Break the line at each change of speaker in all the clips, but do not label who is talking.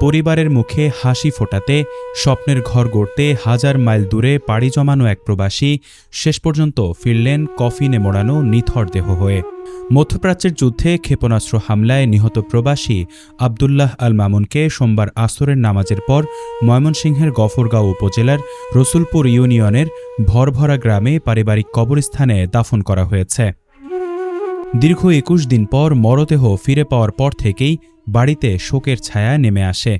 পরিবারের মুখে হাসি ফোটাতে, স্বপ্নের ঘর গড়তে হাজার মাইল দূরে পাড়ি জমানো এক প্রবাসী শেষ পর্যন্ত ফিরলেন কফিনে মোড়ানো নিথর দেহ হয়ে। মধ্যপ্রাচ্যের যুদ্ধে ক্ষেপণাস্ত্র হামলায় নিহত প্রবাসী আবদুল্লাহ আল মামুনকে সোমবার আসরের নামাজের পর ময়মনসিংহের গফরগাঁও উপজেলার রসুলপুর ইউনিয়নের ভরভরা গ্রামে পারিবারিক কবরস্থানে দাফন করা হয়েছে। দীর্ঘ ২১ দিন পর মরদেহ ফিরে পাওয়ার পর থেকেই বাড়িতে শোকের ছায়া নেমে আসে।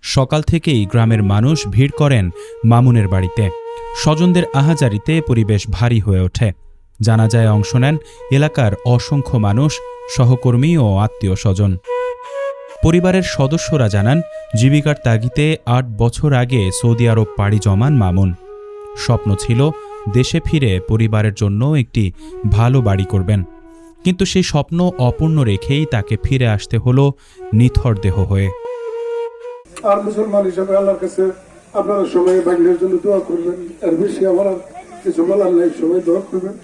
সকাল থেকেই গ্রামের মানুষ ভিড় করেন মামুনের বাড়িতে। স্বজনদের আহাজারিতে পরিবেশ ভারী হয়ে ওঠে। জানাজায় অংশ নেন এলাকার অসংখ্য মানুষ, সহকর্মী ও আত্মীয় স্বজন। পরিবারের সদস্যরা জানান, জীবিকার তাগিদে ৮ বছর আগে সৌদি আরব পাড়ি জমান মামুন। স্বপ্ন ছিল দেশে ফিরে পরিবারের জন্য একটি ভালো বাড়ি করবেন, কিন্তু সেই স্বপ্ন অপূর্ণ রেখেই তাকে ফিরে আসতে হলো নিথর দেহ হয়ে।
আর মুসলমান হিসেবে আল্লাহর কাছে আপনারা সবাই বাংলার জন্য দোয়া করবেন। এর বেশি আমার কিছু বলার নেই, সবাই দোয়া করবেন।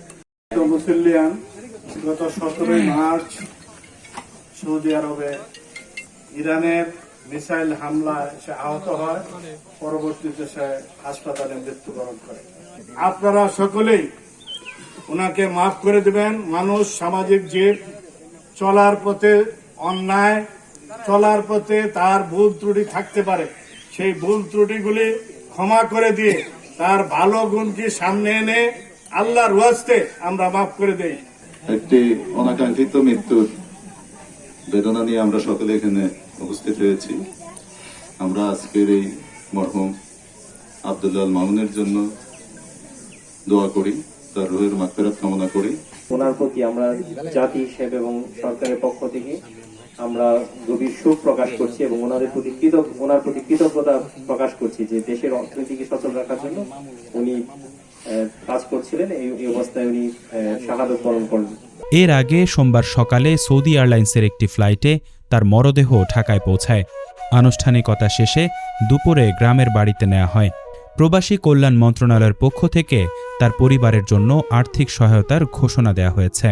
মুসলিয়ান গত 17 মার্চ সৌদি আরবে ইরানের মিসাইল হামলায় সে আহত হয়, পরবর্তীতে সে হাসপাতালে মৃত্যুবরণ করে। আপনারা সকলেই ওনাকে মাফ করে দেবেন। মানুষ সামাজিক জীব, চলার পথে অন্যায়, চলার পথে তার ভুল ত্রুটি থাকতে পারে, সেই ভুল ত্রুটিগুলি ক্ষমা করে দিয়ে তার ভালো গুণকে সামনে এনে আল্লাহর ওয়াস্তে আমরা মাফ করে দেই।
একটি অনাকাঙ্ক্ষিত মৃত্যুর বেদনা নিয়ে আমরা সকলে এখানে উপস্থিত হয়েছি। আমরা আজকের এই মরহুম আব্দুল্লাহ আল মামুনের জন্য দোয়া করি, তার রুহের মাগফিরাত কামনা করি।
ওনার প্রতি আমরা জাতি হিসেবে এবং সরকারের পক্ষ থেকে আমরা গভীর শোক প্রকাশ করছি এবং ওনার প্রতি কৃতজ্ঞতা প্রকাশ করছি যে দেশের অর্থনীতিকে সচল রাখার জন্য উনি কাজ করছিলেন। এই অবস্থায় উনি শাহাদত বরণ করলেন।
এর আগে সোমবার সকালে সৌদি এয়ারলাইন্সের একটি ফ্লাইটে তার মরদেহ ঢাকায় পৌঁছায়। আনুষ্ঠানিকতা শেষে দুপুরে গ্রামের বাড়িতে নেওয়া হয়। প্রবাসী কল্যাণ মন্ত্রণালয়ের পক্ষ থেকে তার পরিবারের জন্য আর্থিক সহায়তার ঘোষণা দেওয়া হয়েছে।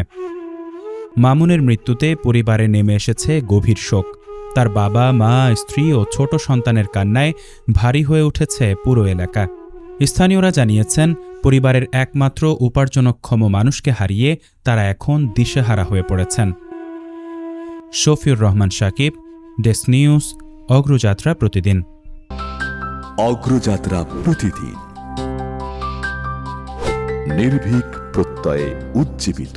মামুনের মৃত্যুতে পরিবারে নেমে এসেছে গভীর শোক। তার বাবা, মা, স্ত্রী ও ছোট সন্তানের কান্নায় ভারী হয়ে উঠেছে পুরো এলাকা। স্থানীয়রা জানিয়েছেন, পরিবারের একমাত্র উপার্জনক্ষম মানুষকে হারিয়ে তারা এখন দিশেহারা হয়ে পড়েছেন। শফিউর রহমান শাকিব, ডেস্ক নিউজ, অগ্রযাত্রা প্রতিদিন।
অগ্রযাত্রা প্রতিদিন, নির্ভীক প্রত্যয়ে উজ্জীবিত।